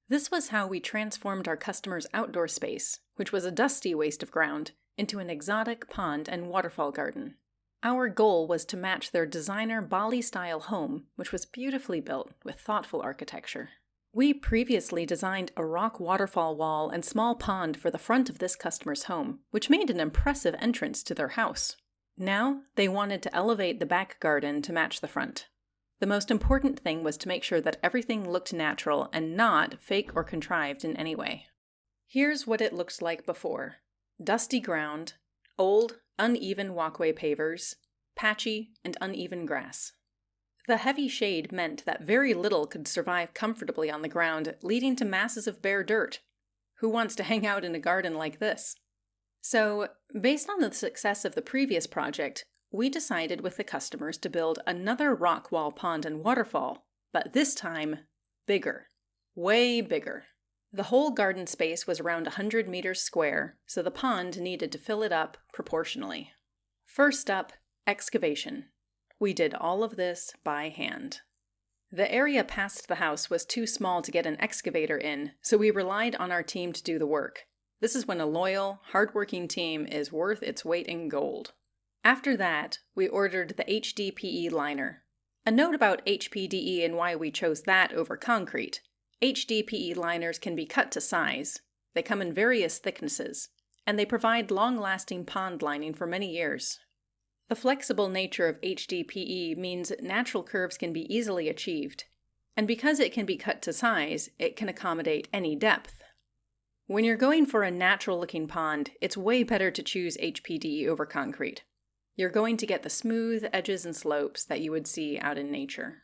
This was how we transformed our customer's outdoor space, which was a dusty waste of ground, into an exotic pond and waterfall garden. Our goal was to match their designer Bali-style home, which was beautifully built with thoughtful architecture. We previously designed a rock waterfall wall and small pond for the front of this customer's home, which made an impressive entrance to their house. Now, they wanted to elevate the back garden to match the front. The most important thing was to make sure that everything looked natural and not fake or contrived in any way. Here's what it looked like before. Dusty ground, old, uneven walkway pavers, patchy and uneven grass. The heavy shade meant that very little could survive comfortably on the ground, leading to masses of bare dirt. Who wants to hang out in a garden like this? So, based on the success of the previous project, we decided with the customers to build another rock wall pond and waterfall, but this time, bigger. Way bigger. The whole garden space was around 100 meters square, so the pond needed to fill it up proportionally. First up, excavation. We did all of this by hand. The area past the house was too small to get an excavator in, so we relied on our team to do the work. This is when a loyal, hardworking team is worth its weight in gold. After that, we ordered the HDPE liner. A note about HPDE and why we chose that over concrete. HDPE liners can be cut to size. They come in various thicknesses, and they provide long-lasting pond lining for many years. The flexible nature of HDPE means natural curves can be easily achieved, and because it can be cut to size, it can accommodate any depth. When you're going for a natural-looking pond, it's way better to choose HPDE over concrete. You're going to get the smooth edges and slopes that you would see out in nature.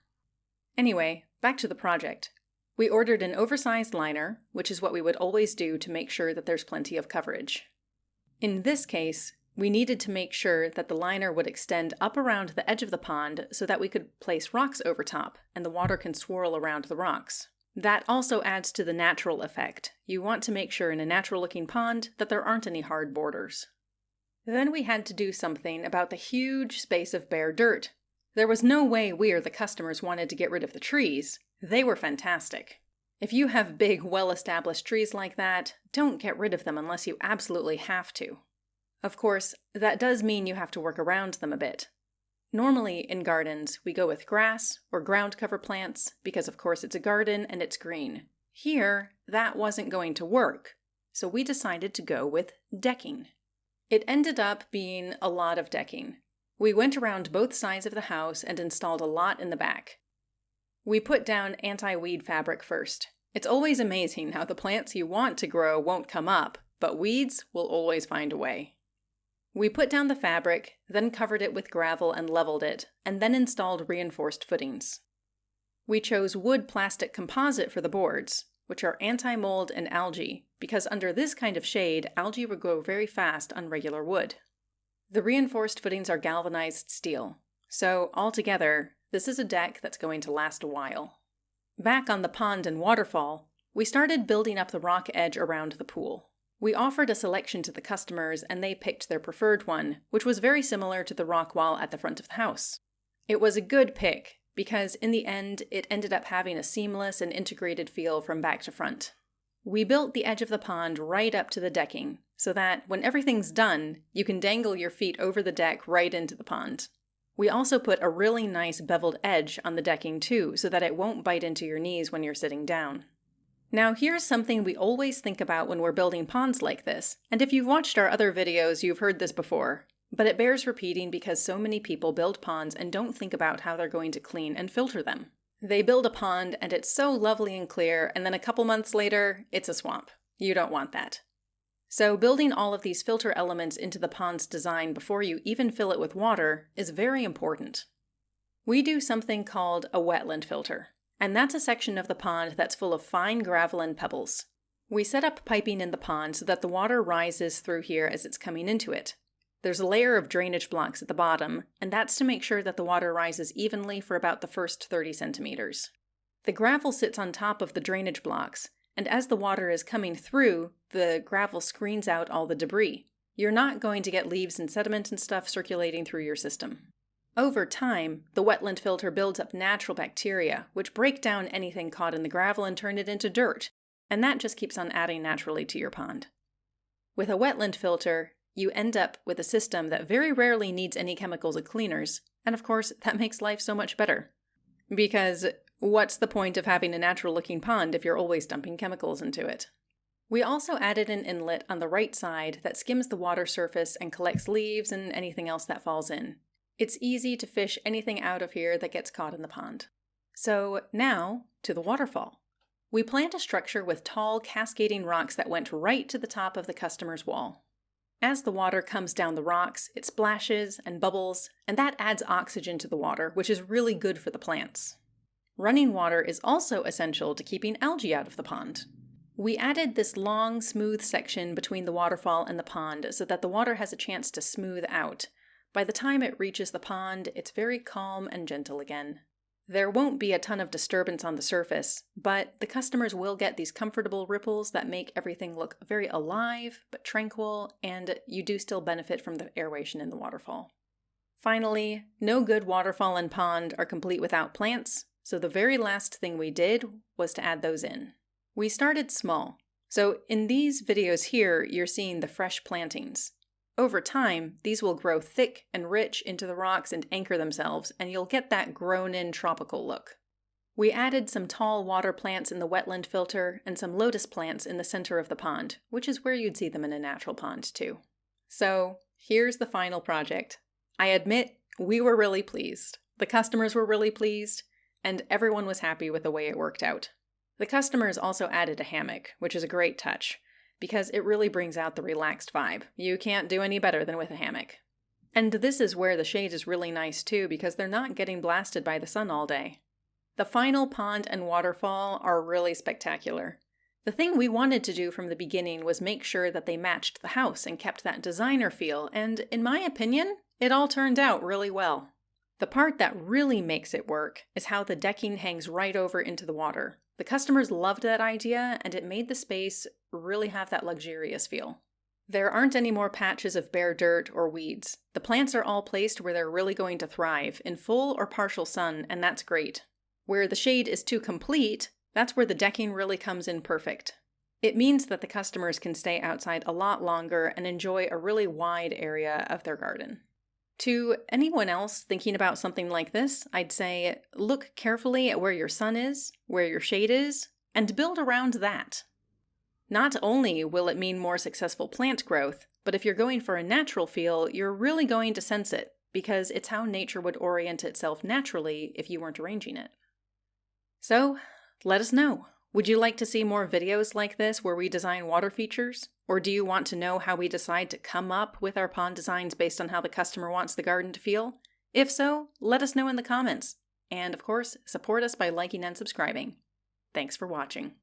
Anyway, back to the project. We ordered an oversized liner, which is what we would always do to make sure that there's plenty of coverage. In this case, we needed to make sure that the liner would extend up around the edge of the pond so that we could place rocks over top and the water can swirl around the rocks. That also adds to the natural effect. You want to make sure in a natural-looking pond that there aren't any hard borders. Then we had to do something about the huge space of bare dirt. There was no way we or the customers wanted to get rid of the trees. They were fantastic. If you have big, well-established trees like that, don't get rid of them unless you absolutely have to. Of course, that does mean you have to work around them a bit. Normally, in gardens, we go with grass or ground cover plants because, of course, it's a garden and it's green. Here, that wasn't going to work, so we decided to go with decking. It ended up being a lot of decking. We went around both sides of the house and installed a lot in the back. We put down anti-weed fabric first. It's always amazing how the plants you want to grow won't come up, but weeds will always find a way. We put down the fabric, then covered it with gravel and leveled it, and then installed reinforced footings. We chose wood plastic composite for the boards, which are anti-mold and algae, because under this kind of shade, algae would grow very fast on regular wood. The reinforced footings are galvanized steel, so altogether, this is a deck that's going to last a while. Back on the pond and waterfall, we started building up the rock edge around the pool. We offered a selection to the customers and they picked their preferred one, which was very similar to the rock wall at the front of the house. It was a good pick, because in the end, it ended up having a seamless and integrated feel from back to front. We built the edge of the pond right up to the decking, so that when everything's done, you can dangle your feet over the deck right into the pond. We also put a really nice beveled edge on the decking too, so that it won't bite into your knees when you're sitting down. Now here's something we always think about when we're building ponds like this, and if you've watched our other videos, you've heard this before. But it bears repeating because so many people build ponds and don't think about how they're going to clean and filter them. They build a pond and it's so lovely and clear, and then a couple months later, it's a swamp. You don't want that. So building all of these filter elements into the pond's design before you even fill it with water is very important. We do something called a wetland filter, and that's a section of the pond that's full of fine gravel and pebbles. We set up piping in the pond so that the water rises through here as it's coming into it. There's a layer of drainage blocks at the bottom, and that's to make sure that the water rises evenly for about the first 30 centimeters. The gravel sits on top of the drainage blocks, and as the water is coming through, the gravel screens out all the debris. You're not going to get leaves and sediment and stuff circulating through your system. Over time, the wetland filter builds up natural bacteria, which break down anything caught in the gravel and turn it into dirt. and that just keeps on adding naturally to your pond. With a wetland filter, you end up with a system that very rarely needs any chemicals or cleaners, and of course, that makes life so much better. Because what's the point of having a natural-looking pond if you're always dumping chemicals into it? We also added an inlet on the right side that skims the water surface and collects leaves and anything else that falls in. It's easy to fish anything out of here that gets caught in the pond. So now, to the waterfall. We planned a structure with tall, cascading rocks that went right to the top of the customer's wall. As the water comes down the rocks, it splashes and bubbles, and that adds oxygen to the water, which is really good for the plants. Running water is also essential to keeping algae out of the pond. We added this long, smooth section between the waterfall and the pond so that the water has a chance to smooth out. By the time it reaches the pond, it's very calm and gentle again. There won't be a ton of disturbance on the surface, but the customers will get these comfortable ripples that make everything look very alive but tranquil, and you do still benefit from the aeration in the waterfall. Finally, no good waterfall and pond are complete without plants, so the very last thing we did was to add those in. We started small, so in these videos here, you're seeing the fresh plantings. Over time, these will grow thick and rich into the rocks and anchor themselves, and you'll get that grown-in tropical look. We added some tall water plants in the wetland filter and some lotus plants in the center of the pond, which is where you'd see them in a natural pond too. So, here's the final project. I admit, we were really pleased. The customers were really pleased, and everyone was happy with the way it worked out. The customers also added a hammock, which is a great touch, because it really brings out the relaxed vibe. You can't do any better than with a hammock. And this is where the shade is really nice too, because they're not getting blasted by the sun all day. The final pond and waterfall are really spectacular. The thing we wanted to do from the beginning was make sure that they matched the house and kept that designer feel, and in my opinion, it all turned out really well. The part that really makes it work is how the decking hangs right over into the water. The customers loved that idea, and it made the space really have that luxurious feel. There aren't any more patches of bare dirt or weeds. The plants are all placed where they're really going to thrive, in full or partial sun, and that's great. Where the shade is too complete, that's where the decking really comes in perfect. It means that the customers can stay outside a lot longer and enjoy a really wide area of their garden. To anyone else thinking about something like this, I'd say look carefully at where your sun is, where your shade is, and build around that. Not only will it mean more successful plant growth, but if you're going for a natural feel, you're really going to sense it, because it's how nature would orient itself naturally if you weren't arranging it. So, let us know. Would you like to see more videos like this where we design water features? Or do you want to know how we decide to come up with our pond designs based on how the customer wants the garden to feel? If so, let us know in the comments. And of course, support us by liking and subscribing. Thanks for watching.